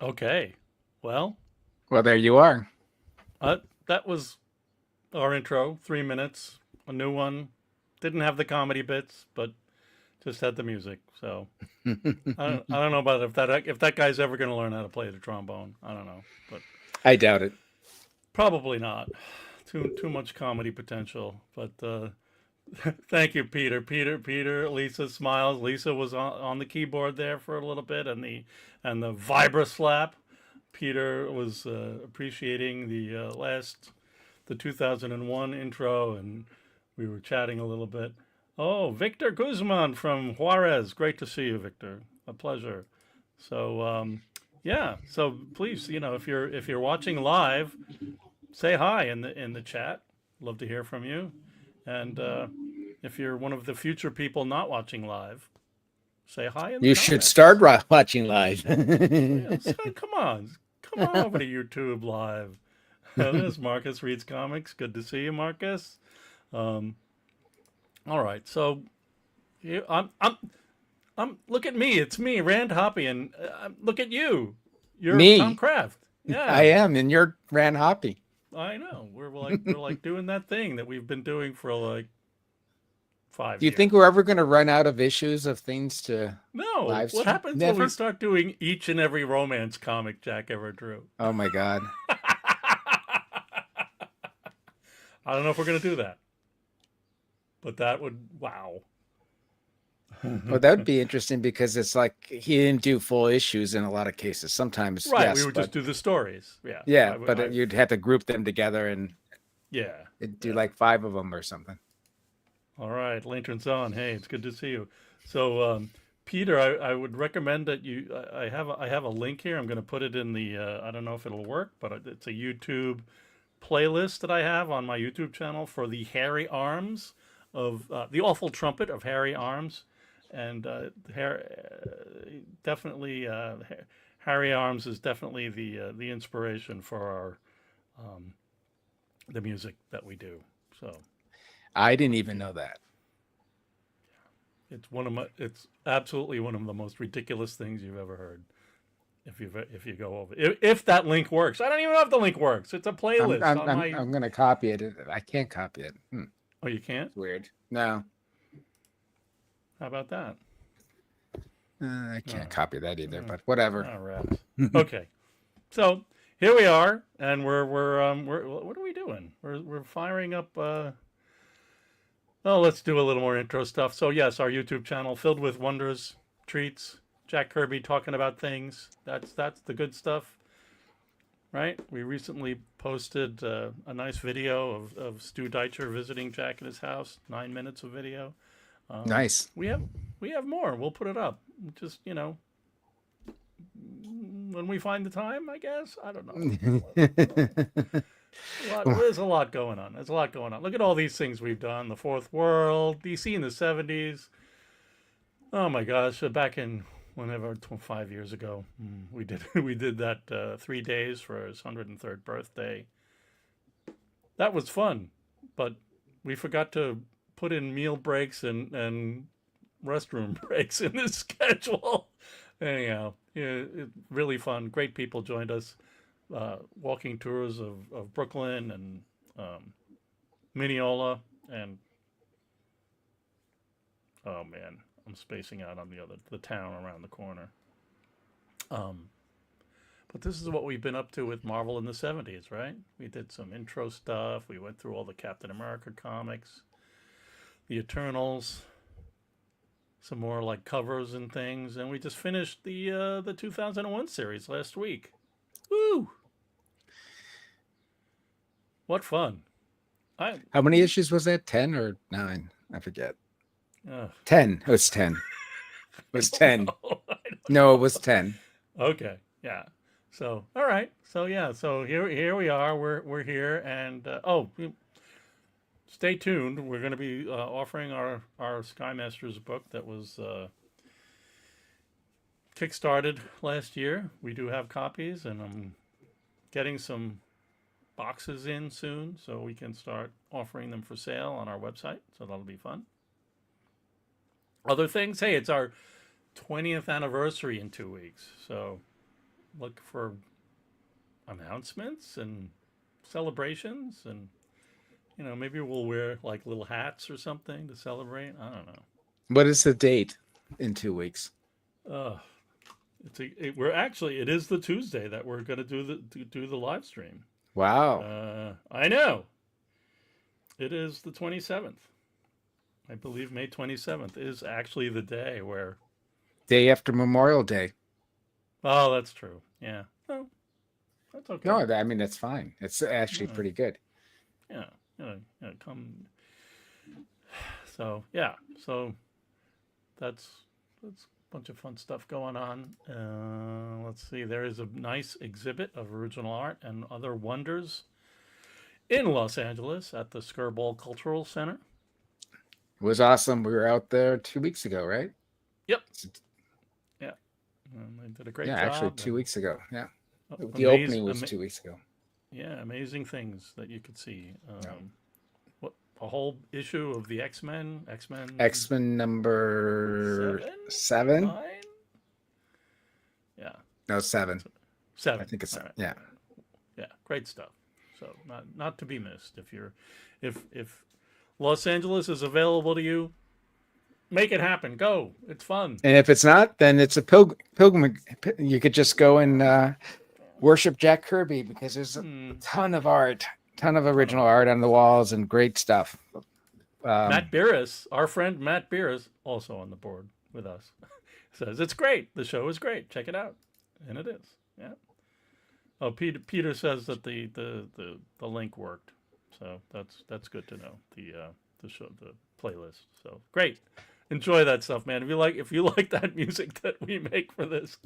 Okay. Well, Well, there you are. that was our intro. 3 minutes. A new one. Didn't have the comedy bits, but just had the music. So I don't know about if that guy's ever going to learn how to play the trombone. I don't know, but I doubt it. probably not. Too much comedy potential. But thank you, Peter. Peter. Lisa smiles. Lisa was on the keyboard there for a little bit, and the vibra slap. Peter was appreciating the 2001 intro, and we were chatting a little bit. Oh, Victor Guzman from Juarez. Great to see you, Victor. A pleasure. So, yeah. So please, if you're watching live, say hi in the chat. Love to hear from you. And if you're one of the future people not watching live, say hi in the You should comments. start watching live. Yeah, so come on over to YouTube live. There's Marcus Reads Comics. Good to see you, Marcus. All right, so I'm look at me. It's me, Rand Hoppe, and look at you. You're Me. Tom Kraft. Yeah, I am, and you're Rand Hoppe. I know. We're like doing that thing that we've been doing for like 5 Do you years. think we're ever going to run out of issues of things to No. live What stream? happens when Never? we start doing each and every romance comic Jack ever drew? Oh my God. I don't know if we're gonna do that, but that would wow. Well, that would be interesting because it's like he didn't do full issues in a lot of cases. Sometimes, Right, yes, we would just do the stories. Yeah. yeah, but you'd have to group them together and yeah. do like 5 of them or something. All right, Lantern's on. Hey, it's good to see you. So, Peter, I would recommend that I have a link here. I'm going to put it in the. I don't know if it'll work, but it's a YouTube playlist that I have on my YouTube channel for the Hairy Arms of the Awful Trumpet of Hairy Arms, and definitely Hairy Arms is definitely the inspiration for our the music that we do. So. I didn't even know that. It's absolutely one of the most ridiculous things you've ever heard. If you go over, if that link works, I don't even know if the link works. It's a playlist. I'm going to copy it. I can't copy it. Oh, you can't? It's weird. No. How about that? I can't copy that either, but whatever. All right. Okay. So here we are, and we're what are we doing? We're firing up. Oh, let's do a little more intro stuff. So yes, our YouTube channel filled with wonders, treats. Jack Kirby talking about things. That's the good stuff, right? We recently posted a nice video of Stu Deitcher visiting Jack at his house. 9 minutes of video. Nice. We have more. We'll put it up. Just when we find the time, I guess. I don't know. There's a lot going on. There's a lot going on. Look at all these things we've done. The Fourth World, DC in the 70s. Oh my gosh! Back in whenever 5 years ago, we did we did that 3 days for his 103rd birthday. That was fun, but we forgot to put in meal breaks and restroom breaks in this schedule. Anyhow, yeah, really fun. Great people joined us. Walking tours of Brooklyn and Mineola, and oh man, I'm spacing out on the town around the corner. But this is what we've been up to with Marvel in the 70s, right? We did some intro stuff. We went through all the Captain America comics, the Eternals, some more like covers and things, and we just finished the 2001 series last week. Woo! What fun! How many issues was that? 10 or 9? I forget. Uh, 10. It was 10. It was 10. No, it was 10. Okay, yeah. So all right. So yeah. So here we are. We're here, and stay tuned. We're going to be offering our Skymasters book that was kickstarted last year. We do have copies, and I'm getting some boxes in soon, so we can start offering them for sale on our website. So that'll be fun. Other things. Hey, it's our 20th anniversary in 2 weeks, so look for announcements and celebrations, and maybe we'll wear like little hats or something to celebrate. I don't know. What is the date in 2 weeks? It is the Tuesday that we're going to do the live stream. Wow. I know. It is the 27th. I believe May 27th is actually the day where... Day after Memorial Day. Oh, that's true. Yeah. No, that's okay. No, I mean, that's fine. It's actually pretty good. Yeah. Come. So, yeah. So, that's a bunch of fun stuff going on. Let's see. There is a nice exhibit of original art and other wonders in Los Angeles at the Skirball Cultural Center. It was awesome. We were out there 2 weeks ago, right? Yep. Yeah. And they did a great job. Yeah, actually 2 weeks ago. Yeah. The Amazing, opening was 2 weeks ago. Yeah, amazing things that you could see. What a whole issue of the X-Men number 7? 9? Yeah. No, 7. 7. I think it's right. Yeah. Yeah, great stuff. So not to be missed. If Los Angeles is available to you, make it happen. Go. It's fun. And if it's not, then it's a pilgrim. You could just go and worship Jack Kirby, because there's a ton of original art on the walls and great stuff. Matt Beerus, our friend Matt Beerus, also on the board with us, says it's great. The show is great. Check it out, and it is. Yeah. Oh, Peter says that the link worked, so that's good to know. The show, the playlist. So great. Enjoy that stuff, man. If you like that music that we make for this,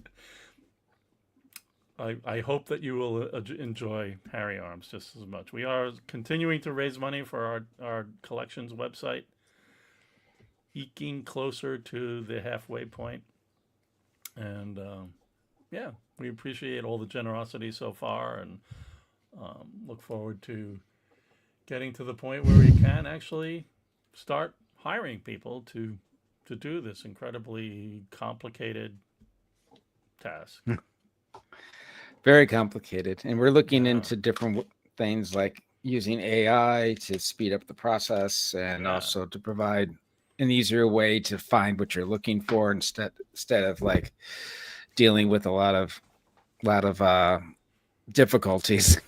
I hope that you will enjoy Harry Arms just as much. We are continuing to raise money for our collections website, eking closer to the halfway point. And yeah, we appreciate all the generosity so far, and look forward to getting to the point where we can actually start hiring people to do this incredibly complicated task. Very complicated. And we're looking into different things, like using AI to speed up the process, and also to provide an easier way to find what you're looking for, instead of like dealing with a lot of difficulties.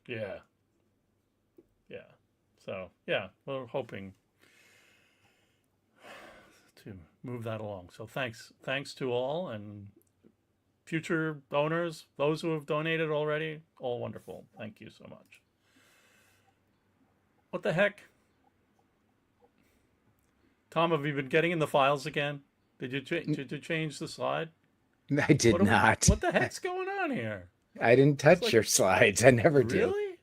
Yeah. So yeah, we're hoping to move that along. So thanks to all, and future donors, those who have donated already, all wonderful. Thank you so much. What the heck? Tom, have you been getting in the files again? Did you change the slide? I did not. What the heck's going on here? I didn't It's touch like, your slides. I never do. really?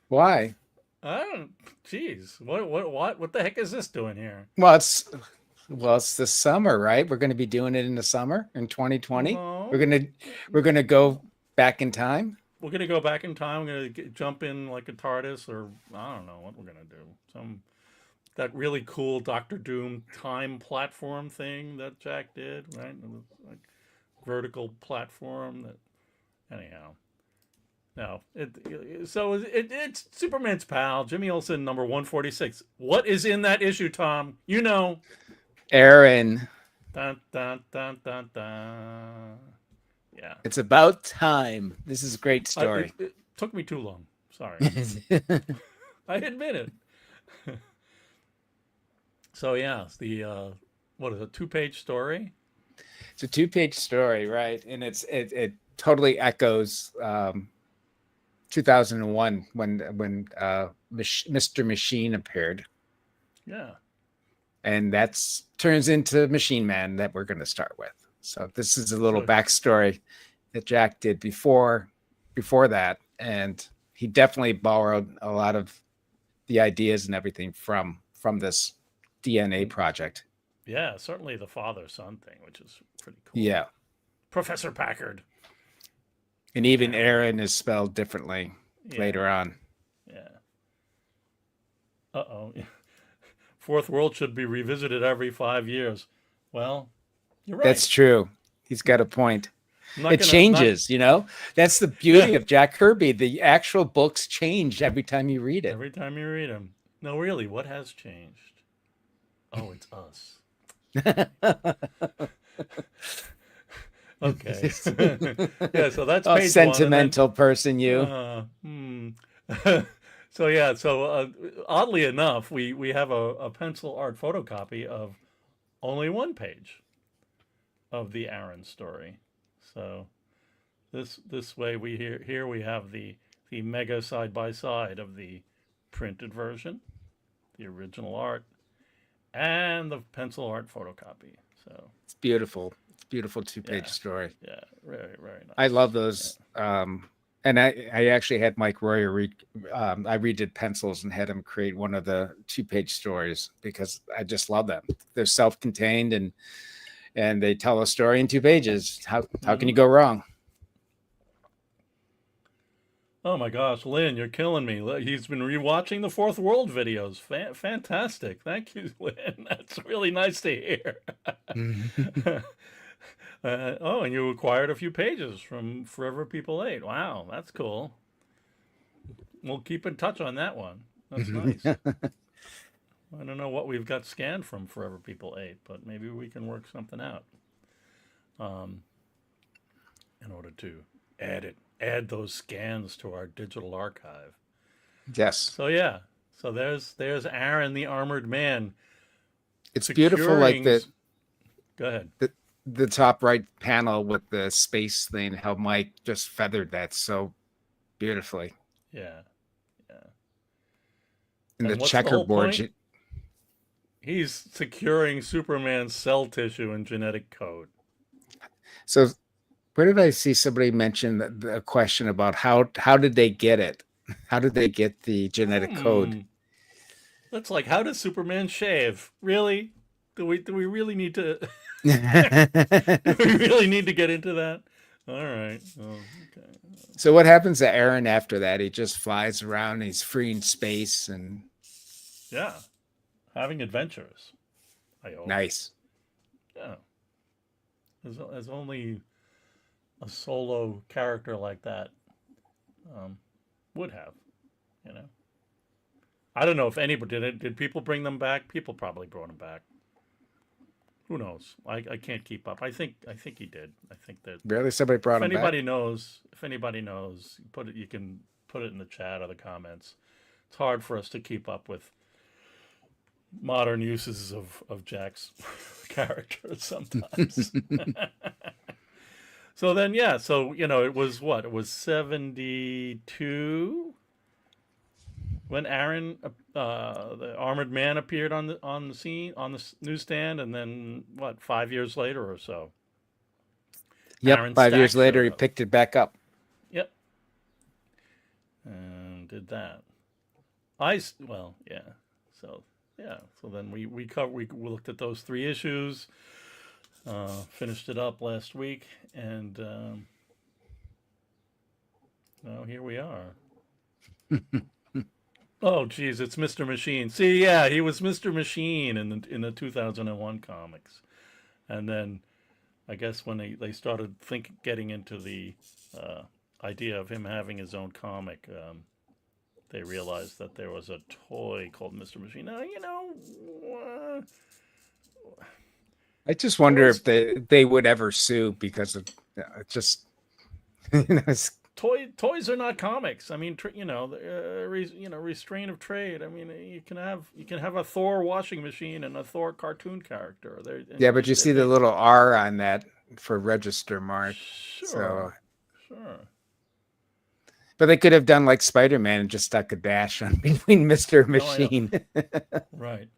Why? I don't. Jeez, what the heck is this doing here? Well, it's the summer, right? We're going to be doing it in the summer in 2020. We're No, gonna we're gonna go back in time. we're gonna go back in time. We're gonna jump in like a TARDIS, or I don't know what we're gonna do. Some that really cool Doctor Doom time platform thing that Jack did, right? It was like vertical platform. That anyhow. No, it's Superman's pal, Jimmy Olsen, number 146. What is in that issue, Tom? You know. Aaron, Dun, dun, dun, dun, dun. Yeah. it's about time. This is a great It, story. it took me too long. Sorry. I admit it. So, yeah, it's the, what is it, 2-page story? It's a 2-page story, right? And it totally echoes 2001 when Mr. Machine appeared. Yeah. And that's turns into Machine Man that we're going to start with. So this is a little So, backstory that Jack did before that, and he definitely borrowed a lot of the ideas and everything from this DNA project. yeah, certainly the father-son thing, which is pretty cool. Yeah, Professor Packard. and even Aaron is spelled differently later on. Yeah. Uh-oh. Fourth World should be revisited every 5 years. Well, you're right. That's true. He's got a point. It Not changes, you know. That's the beauty of Jack Kirby. The actual books change every time you read it. every time you read them. No, really, what has changed? Oh, it's us. Okay. Yeah, so that's Oh, page sentimental person, you. So yeah, so oddly enough, we have a pencil art photocopy of only one page of the Aaron story. So this way here we have the mega side by side of the printed version, the original art, and the pencil art photocopy. So It's beautiful. It's a beautiful 2-page story. yeah, very very nice. I love those. And I actually had Mike Royer I redid pencils and had him create one of the 2-page stories because I just love them. They're self-contained and they tell a story in 2 pages. How can you go wrong? Oh my gosh, Lynn, you're killing me. He's been rewatching the Fourth World videos. Fantastic. Thank you, Lynn. That's really nice to hear. Oh, and you acquired a few pages from Forever People 8. Wow, that's cool. We'll keep in touch on that one. That's nice. I don't know what we've got scanned from Forever People 8, but maybe we can work something out in order to add those scans to our digital archive. Yes. So yeah, so there's Aaron the Armored Man. It's beautiful, like Go ahead. The top right panel with the space thing, how Mike just feathered that so beautifully. Yeah, yeah. And the what's the whole checkerboard. point? He's securing Superman's cell tissue and genetic code. So where did I see somebody mention the question about how did they get it? How did they get the genetic code? That's like, how does Superman shave? Really? Do we really need to? Do we really need to get into that? All right. Oh, okay. So what happens to Aaron after that? He just flies around. He's free in space and yeah, having adventures. I hope. Nice. Yeah. As only a solo character like that would have, you know. I don't know if anybody did people bring them back? People probably brought them back. Who knows? I can't keep up. I think he did. I think that Barely somebody brought him back. If anybody knows, you can put it in the chat or the comments. It's hard for us to keep up with modern uses of Jack's character sometimes. So then, yeah. So it was what? It was 72 when Aaron, the Armored Man, appeared on the scene on the newsstand, and then what? 5 years later or so. Yep. Aaron 5 years Stack later, showed he up. picked it back up. Yep, and did that. Well, yeah. So yeah. So then we looked at those 3 issues. Finished it up last week, and now here we are. Oh, geez, it's Mr. Machine. See, yeah, he was Mr. Machine in the 2001 comics, and then I guess when they started getting into the uh, idea of him having his own comic, they realized that there was a toy called Mr. Machine. Now, I just wonder toys if they would ever sue because of just it's, toys are not comics. I mean, restraint of trade. I mean, you can have a Thor washing machine and a Thor cartoon character. yeah, but you see the little R on that for register mark. So, Sure, sure. but they could have done like Spider-Man and just stuck a dash on between Mr. No, I know. Machine. Right.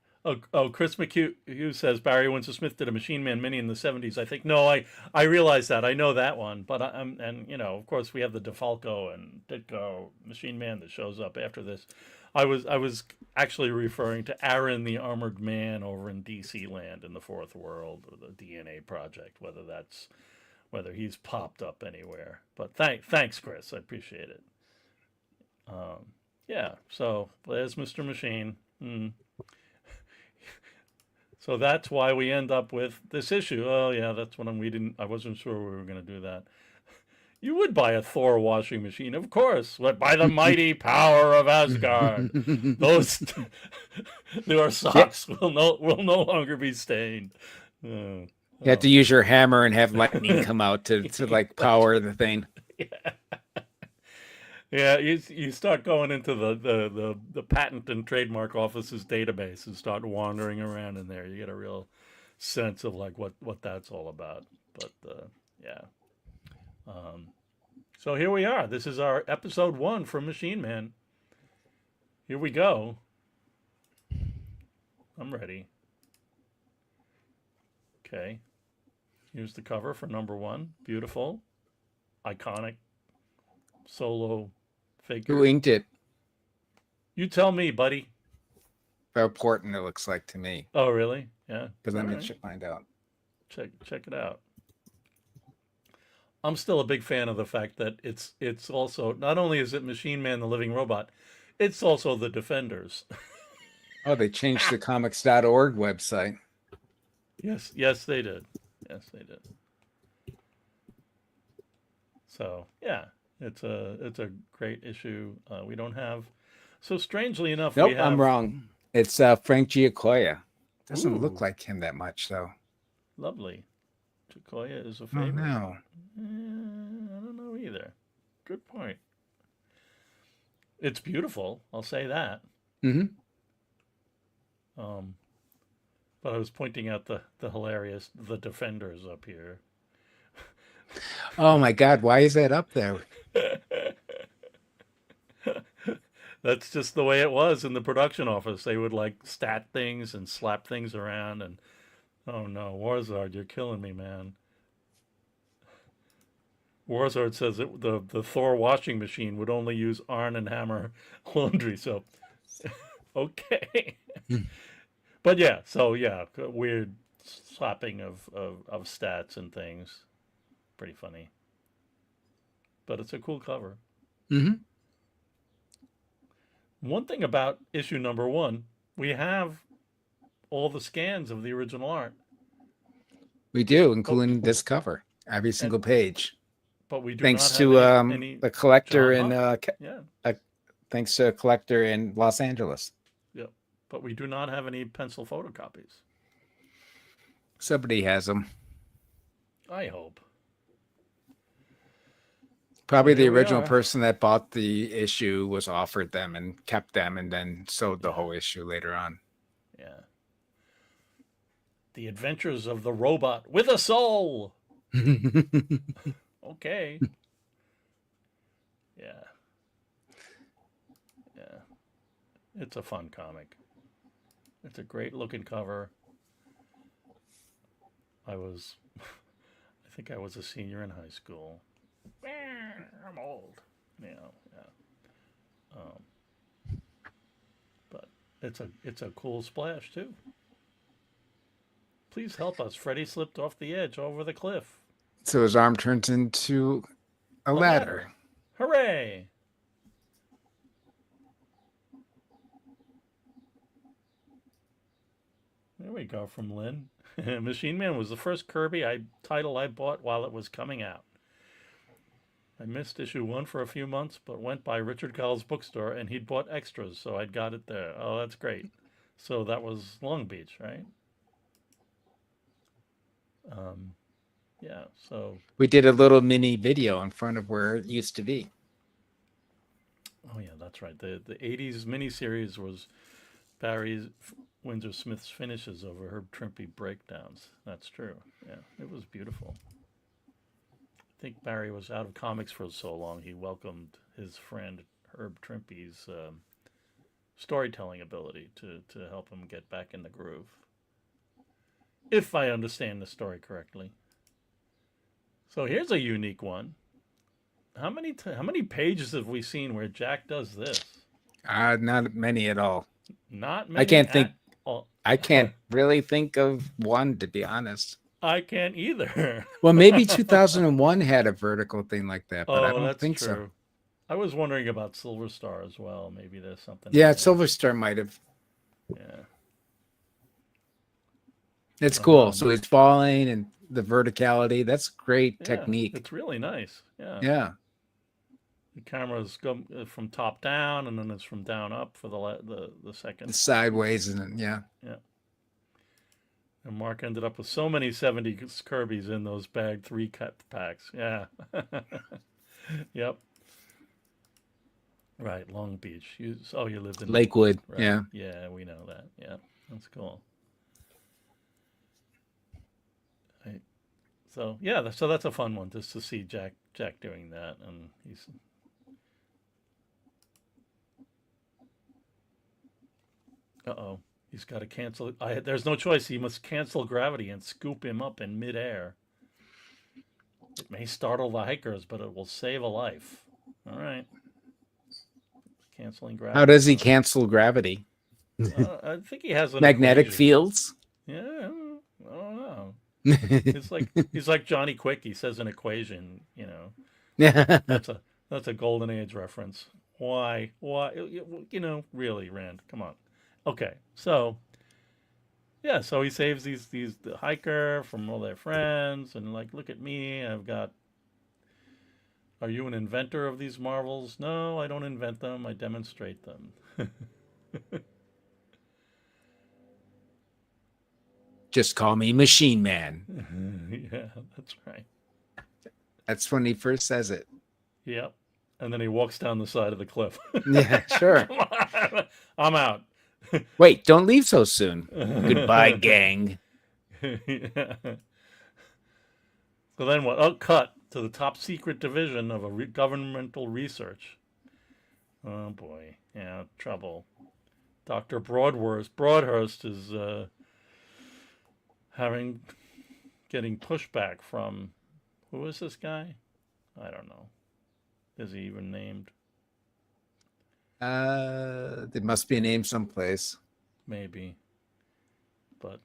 Oh, Chris McHugh says Barry Windsor Smith did a Machine Man mini in the '70s. I think. No, I realize that. I know that one, but and of course we have the DeFalco and Ditko Machine Man that shows up after this. I was actually referring to Aaron the Armored Man over in DC Land in the Fourth World, or the DNA Project. Whether he's popped up anywhere. But thanks, Chris. I appreciate it. Yeah. So there's Mr. Machine. So that's why we end up with this issue. Oh yeah, that's what I wasn't sure we were going to do that. You would buy a Thor washing machine, of course. But by the mighty power of Asgard, those your socks will no longer be stained. Oh, You have to use your hammer and have lightning come out to like power the thing. Yeah, you start going into the patent and trademark office's database and start wandering around in there. You get a real sense of like what that's all about. But yeah. So here we are. This is our episode 1 from Machine Man. Here we go. I'm ready. Okay. Here's the cover for number 1. Beautiful. Iconic. Solo figure. Who inked it? You tell me, buddy. How important it looks like to me. Oh, really? Yeah. But let me find out. Check it out. I'm still a big fan of the fact that it's also, not only is it Machine Man the Living Robot, it's also the Defenders. Oh, they changed the comics.org website. Yes, they did. Yes, they did. So yeah, it's a great issue. We don't have. So strangely enough, nope, we have. I'm wrong. It's Frank Giacoya. Doesn't look like him that much though. Lovely. Giacoya is a favorite. Oh no. I don't know either. Good point. It's beautiful. I'll say that. Mm-hmm. But I was pointing out the hilarious The Defenders up here. Oh my God! Why is that up there? That's just the way it was in the production office. They would like stat things and slap things around, and oh no, Warzard, you're killing me, man. Warzard says that the Thor washing machine would only use Arn and Hammer laundry soap. Okay. But yeah, so yeah, weird slapping of stats and things. Pretty funny. But it's a cool cover. Mm-hmm. One thing about issue number 1, we have all the scans of the original art. We do, including this cover, every single page. But we do thanks not to have any the collector John in thanks to a collector in Los Angeles. Yep. But we do not have any pencil photocopies. Somebody has them. I hope. Probably the original person that bought the issue was offered them and kept them and then sold the whole issue later on. Yeah. The Adventures of the Robot with a Soul. Okay. Yeah. Yeah. It's a fun comic. It's a great looking cover. I think I was a senior in high school. I'm old. You know, yeah. But it's a cool splash too. Please help us. Freddy slipped off the edge over the cliff. So his arm turns into a ladder. Hooray! There we go from Lynn. Machine Man was the first Kirby title I bought while it was coming out. I missed issue 1 for a few months, but went by Richard Gall's bookstore and he'd bought extras, so I'd got it there. Oh, that's great. So that was Long Beach, right? Yeah, so. We did a little mini video in front of where it used to be. Oh, yeah, that's right. The 80s miniseries was Barry Windsor Smith's finishes over Herb Trimpe breakdowns. That's true. Yeah, it was beautiful. I think Barry was out of comics for so long, he welcomed his friend Herb Trimpe's storytelling ability to help him get back in the groove. If I understand the story correctly. So here's a unique one. How many pages have we seen where Jack does this? Not many at all. Not many. I can't really think of one, to be honest. I can't either. Well, maybe 2001 had a vertical thing like that, but I don't think so. I was wondering about Silver Star as well. Maybe there's something. Yeah, Silver Star might have. Yeah. It's cool. So he's falling and the verticality. That's great technique. It's really nice. Yeah. Yeah. The camera's from top down, and then it's from down up for the second. Sideways, and then, yeah. Yeah. And Mark ended up with so many 70s Kirby's in those bagged 3 cut packs. Yeah. Yep. Right, Long Beach. You lived in Lakewood. Right? Yeah. Yeah, we know that. Yeah, that's cool. Right. So yeah, so that's a fun one just to see Jack doing that, and he's. He's got to cancel. There's no choice. He must cancel gravity and scoop him up in midair. It may startle the hikers, but it will save a life. All right. Canceling gravity. How does he cancel gravity? I think he has magnetic fields. Yeah, I don't know. He's like Johnny Quick. He says an equation. You know. Yeah. That's a Golden Age reference. Why? You know, really, Rand. Come on. Okay, so yeah, so he saves the hiker from all their friends, and like, look at me, I've got. Are you an inventor of these marvels? No, I don't invent them. I demonstrate them. Just call me Machine Man. Yeah, that's right. That's when he first says it. Yep, and then he walks down the side of the cliff. Yeah, sure. I'm out. Wait, don't leave so soon. Goodbye, gang. Yeah. So then what? Oh, cut to the top secret division of a governmental research. Oh boy, yeah, trouble. Dr. Broadhurst is getting pushback from, who is this guy? I don't know. Is he even named? There must be a name someplace. Maybe. But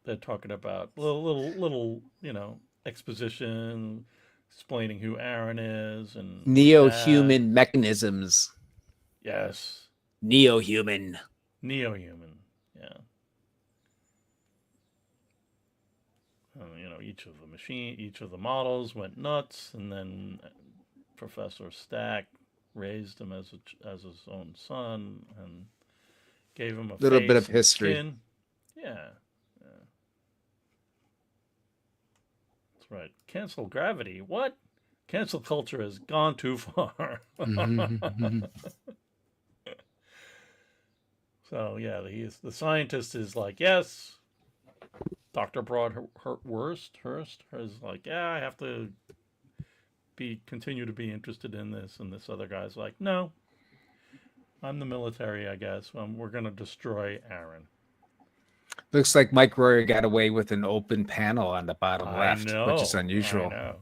they're talking about little, you know, exposition, explaining who Aaron is and neo-human mechanisms. Yes. Neo-human. Neo-human. Yeah. You know, each of the models went nuts, and then Professor Stack raised him as his own son and gave him a little bit of history. Skin. Yeah. That's right. Cancel gravity. What? Cancel culture has gone too far. So yeah, the scientist is like, yes. Dr. Broadhurst is like, yeah, I have to continue to be interested in this, and this other guy's like, no, I'm the military, I guess. We're gonna destroy Aaron. Looks like Mike Royer got away with an open panel on the bottom I left, which is know. I unusual. know.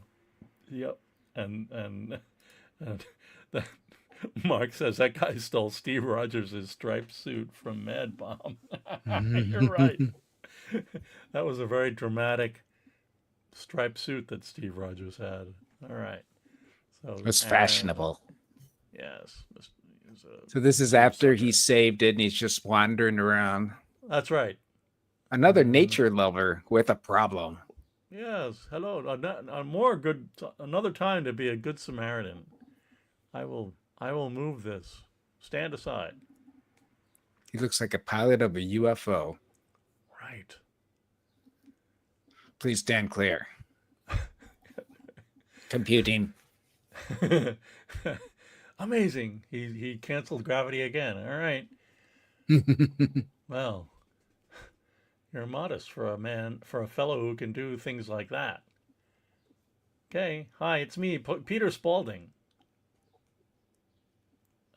Yep. And that, Mark says that guy stole Steve Rogers' striped suit from Mad Bomb. You're right. That was a very dramatic striped suit that Steve Rogers had. All right. It So was Aaron, fashionable. yes, he's a So this is suit after sucker. he saved it and he's just wandering around. That's right. Another nature lover with a problem. Yes. Hello. A more good. Another time to be a good Samaritan. I will. I will move this. Stand aside. He looks like a pilot of a UFO. Right. Please stand clear. Computing. Amazing. He canceled gravity again. All right. Well, you're modest for a fellow who can do things like that. Okay. Hi, it's me, Peter Spaulding.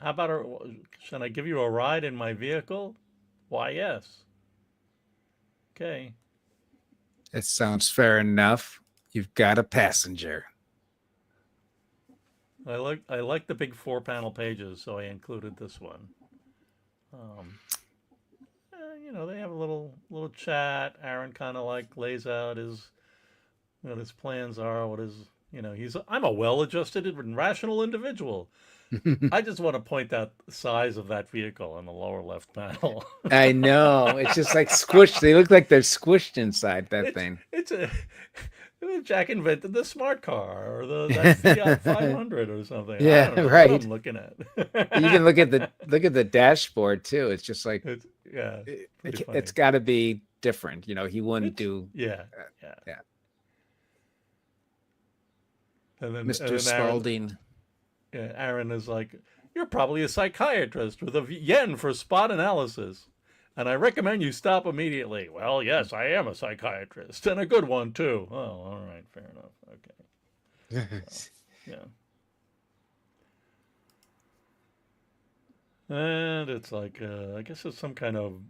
How about should I give you a ride in my vehicle? Why, yes. Okay. It sounds fair enough. You've got a passenger. I like the big 4-panel pages, so I included this one. They have a little chat. Aaron kind of like lays out what his plans are. I'm a well-adjusted and rational individual. I just want to point out the size of that vehicle in the lower left panel. I know. It's just like squished. They look like they're squished inside that thing. It's a Jack invented the smart car or that Fiat 500 or something. Yeah, I don't know right. what I'm looking at. You can look at the dashboard too. It's just like it's got to be different. He wouldn't do. Yeah. And then Mr. Spaulding. Aaron is like, "You're probably a psychiatrist with a yen for spot analysis, and I recommend you stop immediately." Well, yes, I am a psychiatrist, and a good one too. Oh, all right, fair enough. Okay. Yeah. And it's like, I guess it's some kind of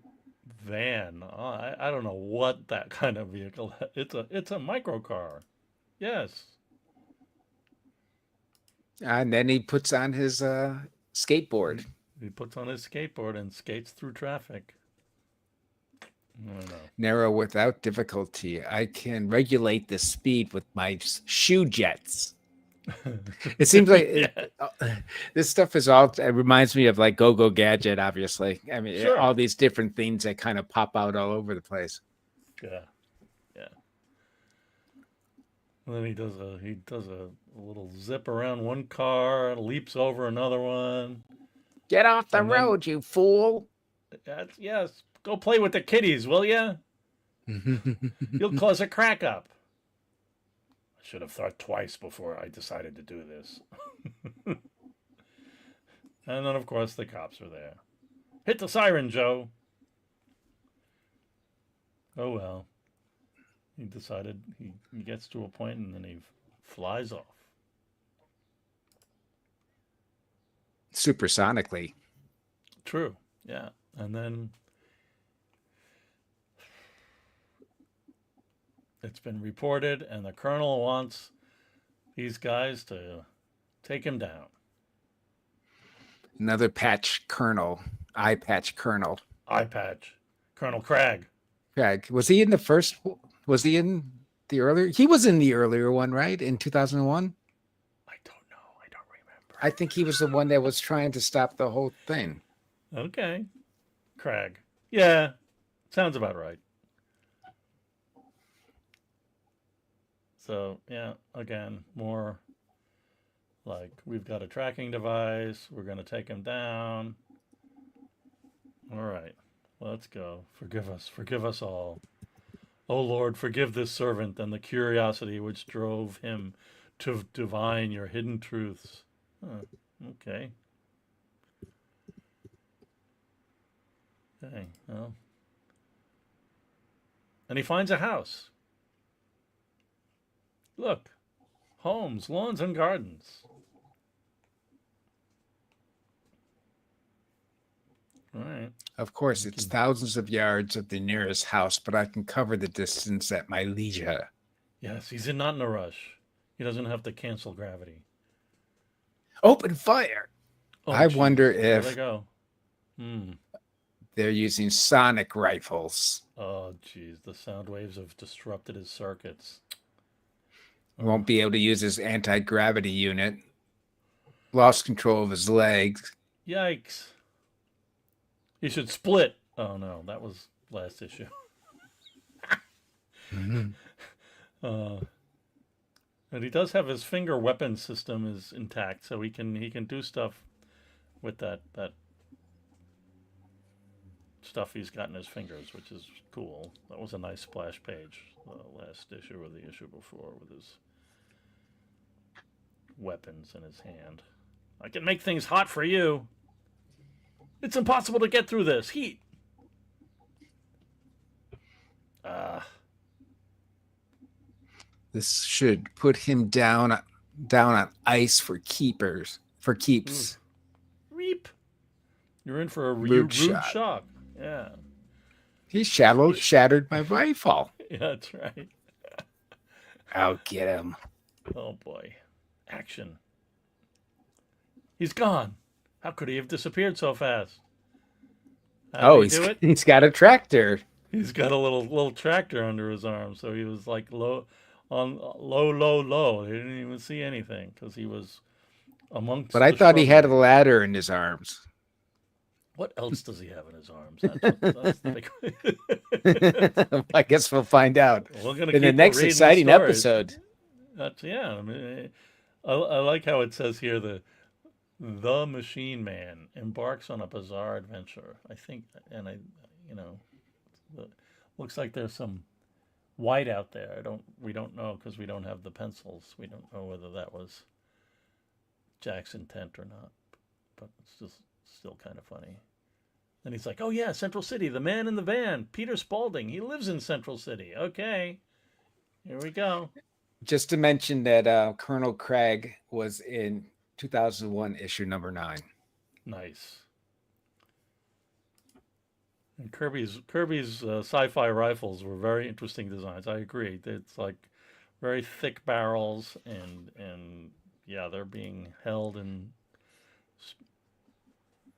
van. I don't know what that kind of vehicle. It's a microcar. Yes. And then he puts on his skateboard. He puts on his skateboard and skates through traffic. I don't know. Narrow without difficulty. I can regulate the speed with my shoe jets. It seems like this stuff is all. It reminds me of like Go Gadget, obviously. I mean, Sure. all these different things that kind of pop out all over the place. Yeah. And then he does a little zip around one car, leaps over another one. Get off the road, you fool! Yes, go play with the kiddies, will ya? You'll cause a crack up. I should have thought twice before I decided to do this. And then, of course, the cops are there. Hit the siren, Joe. Oh well. He decided he gets to a point and then he flies off. Supersonically. True. Yeah. And then it's been reported, and the colonel wants these guys to take him down. Another patch colonel. Eye patch colonel. Eye patch. Colonel Cragg. Cragg. Was he in the first? Was he in the earlier? He was in the earlier one, right? In 2001? I don't know. I don't remember. I think he was the one that was trying to stop the whole thing. Okay. Cragg. Yeah. Sounds about right. So, yeah, again, more like we've got a tracking device. We're going to take him down. All right. Let's go. Forgive us all. O Lord, forgive this servant and the curiosity which drove him to divine your hidden truths. Okay. Okay, well. And he finds a house. Look, homes, lawns, and gardens. All right. Of course, it's thousands of yards of the nearest house, but I can cover the distance at my leisure. Yes, he's not in a rush. He doesn't have to cancel gravity. Open fire! Oh, I geez. wonder There they if go. they're using sonic rifles. Oh, geez. The sound waves have disrupted his circuits. Won't be able to use his anti-gravity unit. Lost control of his legs. Yikes. He should split. Oh, no. That was last issue. And he does have his finger weapon system is intact, so he can do stuff with that stuff he's got in his fingers, which is cool. That was a nice splash page, the last issue or the issue before, with his weapons in his hand. I can make things hot for you. It's impossible to get through this heat. This should put him down on ice for keeps. Reap. You're in for a Rude rude shot. shock. Yeah. He shattered my rifle. Yeah, that's right. I'll get him. Oh boy. Action. He's gone. How could he have disappeared so fast? How did he do it? He's got a tractor. He's got a little tractor under his arm, so he was like low. They didn't even see anything because he was amongst. But I thought he had a ladder in his arms. What else does he have in his arms? That's the big... I guess we'll find out We're gonna in the keep next reading exciting the stories. episode. That's I mean, I like how it says here the Machine Man embarks on a bizarre adventure. I think, and looks like there's some white out there. We don't know because we don't have the pencils. We don't know whether that was Jack's intent or not. But it's just still kind of funny. And he's like, "Oh yeah, Central City, the man in the van, Peter Spaulding. He lives in Central City." Okay, here we go. Just to mention that Colonel Craig was in 2001 issue number 9. Nice. And Kirby's sci-fi rifles were very interesting designs. I agree. It's like very thick barrels, and yeah, they're being held in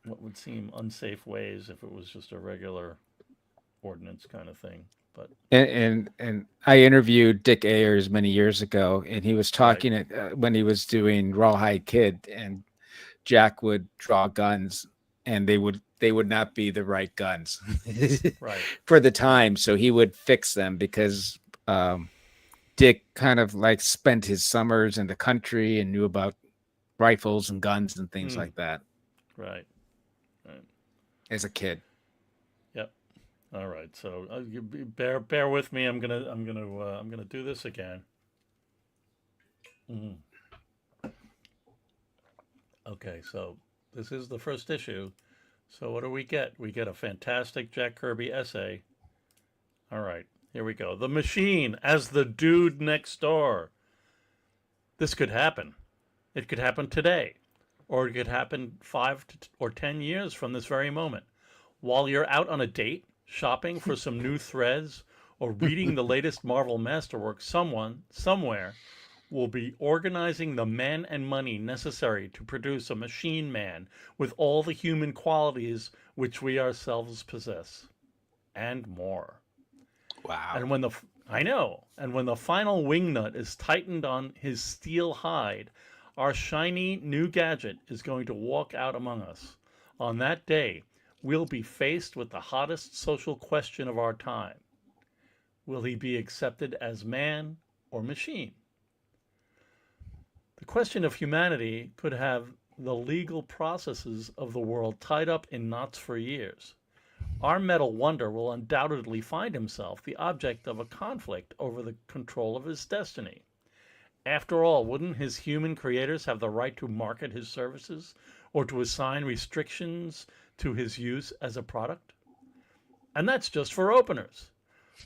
what would seem unsafe ways if it was just a regular ordnance kind of thing. But And I interviewed Dick Ayers many years ago, and he was talking when he was doing Rawhide Kid, and Jack would draw guns, and they would not be the right guns right. for the time. So he would fix them because Dick kind of like spent his summers in the country and knew about rifles and guns and things like that. Right. As a kid. Yep. All right. So bear with me. I'm gonna do this again. Okay. So this is the first issue. So what do we get? We get a fantastic Jack Kirby essay. All right, here we go. The Machine as the dude next door. This could happen. It could happen today, or it could happen 5 or 10 years from this very moment. While you're out on a date, shopping for some new threads, or reading the latest Marvel masterwork, someone, somewhere, will be organizing the men and money necessary to produce a machine man with all the human qualities which we ourselves possess, and more. Wow. And when the final wingnut is tightened on his steel hide, our shiny new gadget is going to walk out among us. On that day, we'll be faced with the hottest social question of our time. Will he be accepted as man or machine? The question of humanity could have the legal processes of the world tied up in knots for years. Our metal wonder will undoubtedly find himself the object of a conflict over the control of his destiny. After all, wouldn't his human creators have the right to market his services or to assign restrictions to his use as a product? And that's just for openers.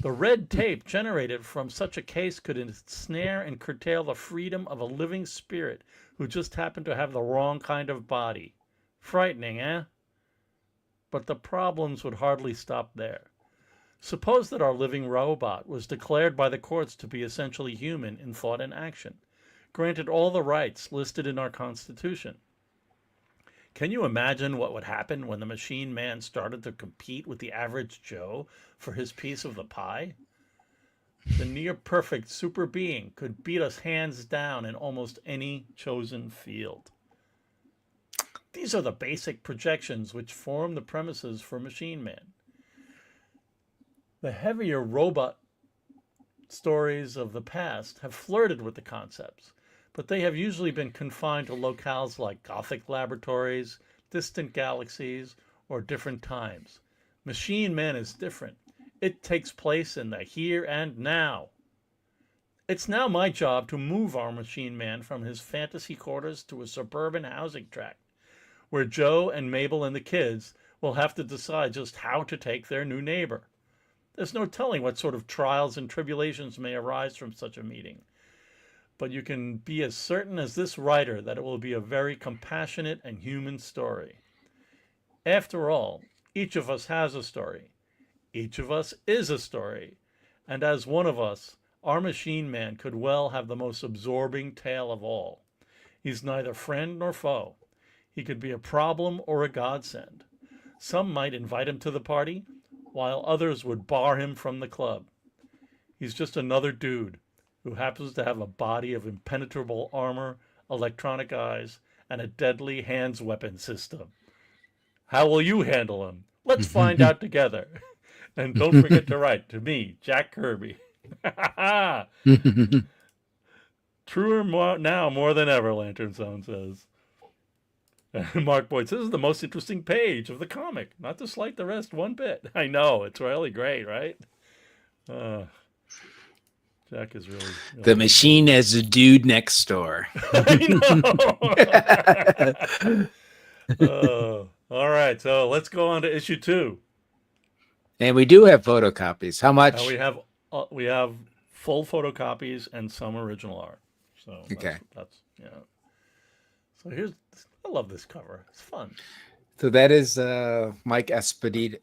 The red tape generated from such a case could ensnare and curtail the freedom of a living spirit who just happened to have the wrong kind of body. Frightening, eh? But the problems would hardly stop there. Suppose that our living robot was declared by the courts to be essentially human in thought and action, granted all the rights listed in our Constitution. Can you imagine what would happen when the machine man started to compete with the average Joe for his piece of the pie? The near perfect super being could beat us hands down in almost any chosen field. These are the basic projections which form the premises for Machine Man. The heavier robot stories of the past have flirted with the concepts, but they have usually been confined to locales like Gothic laboratories, distant galaxies, or different times. Machine Man is different. It takes place in the here and now. It's now my job to move our Machine Man from his fantasy quarters to a suburban housing tract, where Joe and Mabel and the kids will have to decide just how to take their new neighbor. There's no telling what sort of trials and tribulations may arise from such a meeting. But you can be as certain as this writer that it will be a very compassionate and human story. After all, each of us has a story. Each of us is a story. And as one of us, our Machine Man could well have the most absorbing tale of all. He's neither friend nor foe. He could be a problem or a godsend. Some might invite him to the party, while others would bar him from the club. He's just another dude who happens to have a body of impenetrable armor, electronic eyes, and a deadly hands weapon system. How will you handle him? Let's find out together. And don't forget to write to me, Jack Kirby. Truer now more than ever, Lantern Zone says. And Mark Boyd says, this is the most interesting page of the comic. Not to slight the rest one bit. I know, it's really great, right? Jack is really the machine as a dude next door. I know. All right, so let's go on to issue 2. And we do have photocopies. How much? We have full photocopies and some original art. So that's yeah. So I love this cover. It's fun. So that is Mike Esposito.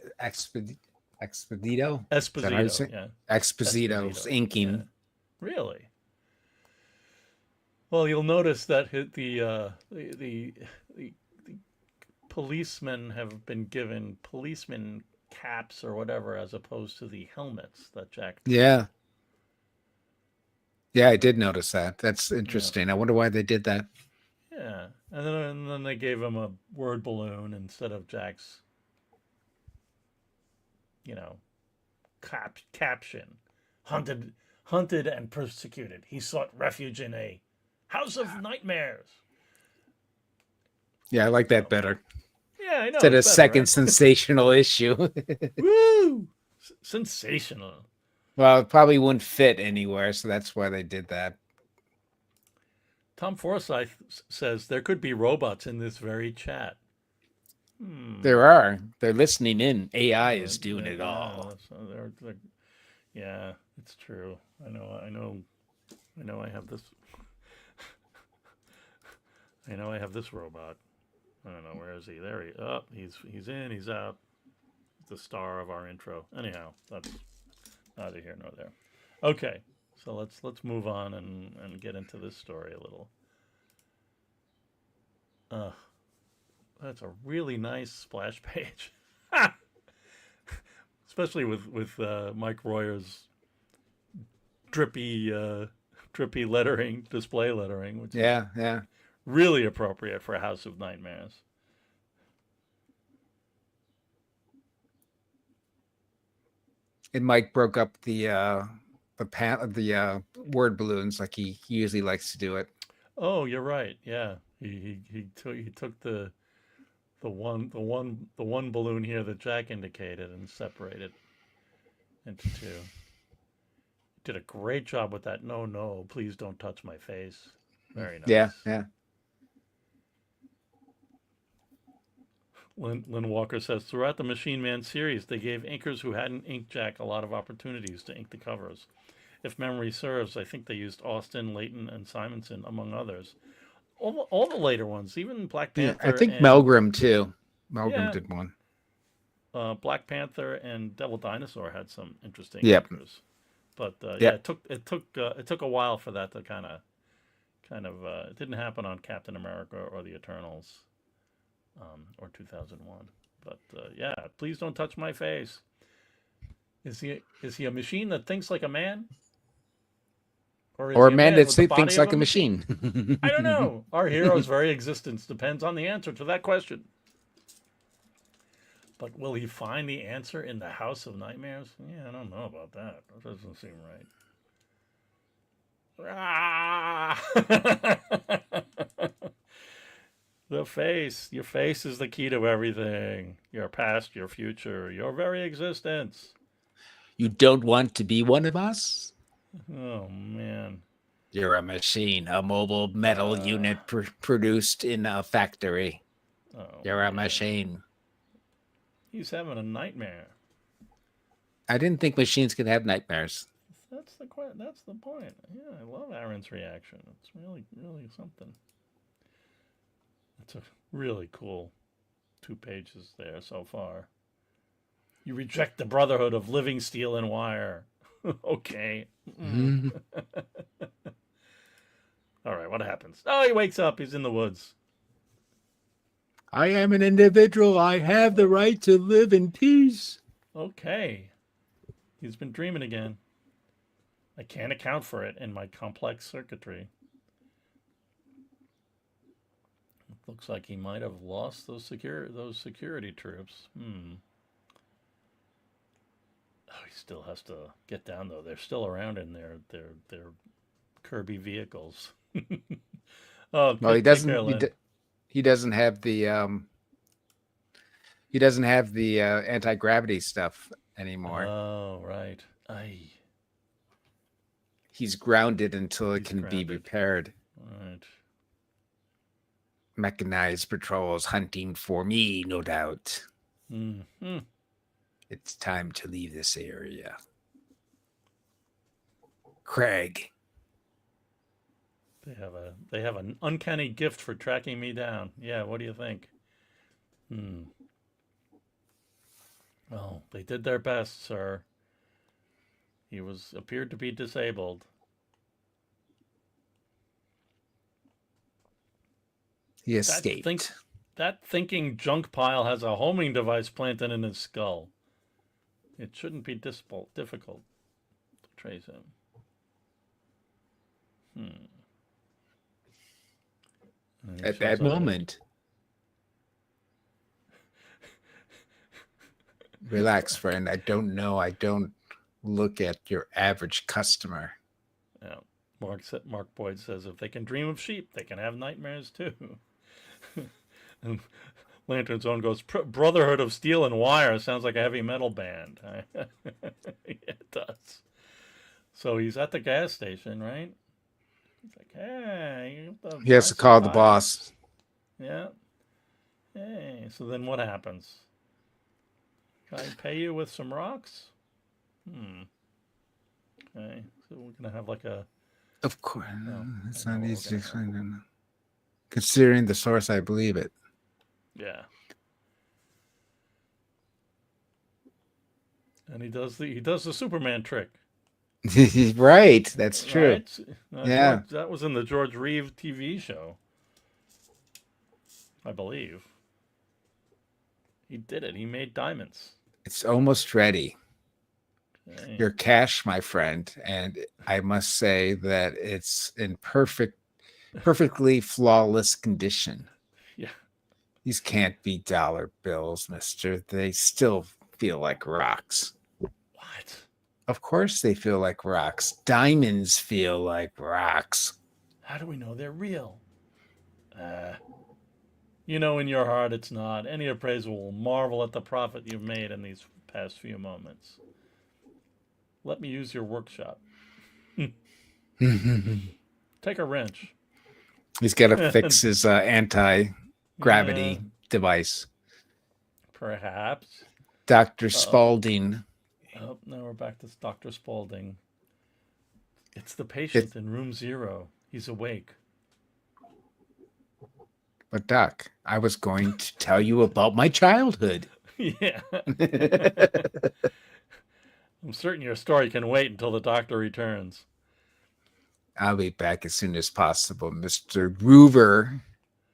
Yeah. Esposito's inking. Yeah. Really? Well, you'll notice that the policemen have been given policeman caps or whatever, as opposed to the helmets that Jack. Yeah, I did notice that. That's interesting. Yeah. I wonder why they did that. Yeah, and then they gave him a word balloon instead of Jack's, caption. Hunted and persecuted. He sought refuge in a house of nightmares. Yeah, I like that better. Yeah, I know. Instead of second sensational issue. Woo! Sensational. Well, it probably wouldn't fit anywhere, so that's why they did that. Tom Forsyth says there could be robots in this very chat. There are. They're listening in. AI is doing it all. So yeah, it's true. I know. I have this. I know I have this robot. I don't know, where is he? There he's in, he's out. The star of our intro. Anyhow, that's neither here nor there. Okay, so let's move on and get into this story a little. That's a really nice splash page. Especially with Mike Royer's drippy lettering, display lettering, which is really appropriate for House of Nightmares. And Mike broke up the word balloons like he usually likes to do it. Oh, you're right. Yeah, he took the one balloon here that Jack indicated and separated into two. Did a great job with that. No, please don't touch my face. Very nice. Yeah. Lynn Walker says, throughout the Machine Man series, they gave inkers who hadn't inked Jack a lot of opportunities to ink the covers. If memory serves, I think they used Austin, Layton, and Simonson, among others. All the later ones, even Black Panther. Yeah, I think Melgrim, too. Melgrim did one. Black Panther and Devil Dinosaur had some interesting Yep. intros, but yeah, Yep. it took a while for that to it didn't happen on Captain America or the Eternals, or 2001. But yeah, please don't touch my face. Is he a machine that thinks like a man, or is Or he a a man man that with the body thinks of like a a machine? machine. I don't know. Our hero's very existence depends on the answer to that question. But will he find the answer in the House of Nightmares? Yeah, I don't know about that. That doesn't seem right. Ah! The face. Your face is the key to everything. Your past, your future, your very existence. You don't want to be one of us? Oh, man. You're a machine, a mobile metal unit produced in a factory. Oh, You're a man. machine. He's having a nightmare. I didn't think machines could have nightmares. That's the point. Yeah, I love Aaron's reaction. It's really, really something. It's a really cool 2 pages there so far. You reject the brotherhood of living steel and wire. Okay. All right, what happens? Oh, he wakes up. He's in the woods. I am an individual. I have the right to live in peace. Okay. He's been dreaming again. I can't account for it in my complex circuitry. It looks like he might have lost those security troops. Oh, he still has to get down though. They're still around in their Kirby vehicles. Oh, Well, he take care, doesn't. Lynn. He doesn't have the. He doesn't have the anti-gravity stuff anymore. Oh, right. Aye. He's grounded until it He's can be grounded. repaired. Right. Mechanized patrols hunting for me, no doubt. Mm-hmm. It's time to leave this area. Craig. They have an uncanny gift for tracking me down. Yeah, what do you think? Oh, they did their best, sir. He appeared to be disabled. He escaped. That thinking junk pile has a homing device planted in his skull. It shouldn't be difficult to trace him. At that moment. Relax, friend. I don't know. I don't look at your average customer. Yeah. Mark Boyd says if they can dream of sheep, they can have nightmares too. And Lantern's Own goes, Brotherhood of Steel and Wire sounds like a heavy metal band. Yeah, it does. So he's at the gas station, right? He's like, hey. He has to call the boss. Yeah. Hey, so then what happens? Can I pay you with some rocks? Okay, so we're going to have like a... Of course. It's not easy to explain. Considering the source, I believe it. Yeah. And he does the Superman trick. Right, that's true. Right? Yeah. That was in the George Reeves TV show, I believe. He did it. He made diamonds. It's almost ready. Okay. Your cash, my friend, and I must say that it's in perfectly flawless condition. Yeah. These can't be dollar bills, mister. They still feel like rocks. What? Of course they feel like rocks. Diamonds feel like rocks. How do we know they're real? You know in your heart it's not. Any appraiser will marvel at the profit you've made in these past few moments. Let me use your workshop. Take a wrench. He's got to fix his anti-gravity device. Perhaps. Dr. Spaulding. Oh, now we're back to Dr. Spaulding. It's the patient in room 0. He's awake. But Doc, I was going to tell you about my childhood. Yeah. I'm certain your story can wait until the doctor returns. I'll be back as soon as possible, Mr. Groover.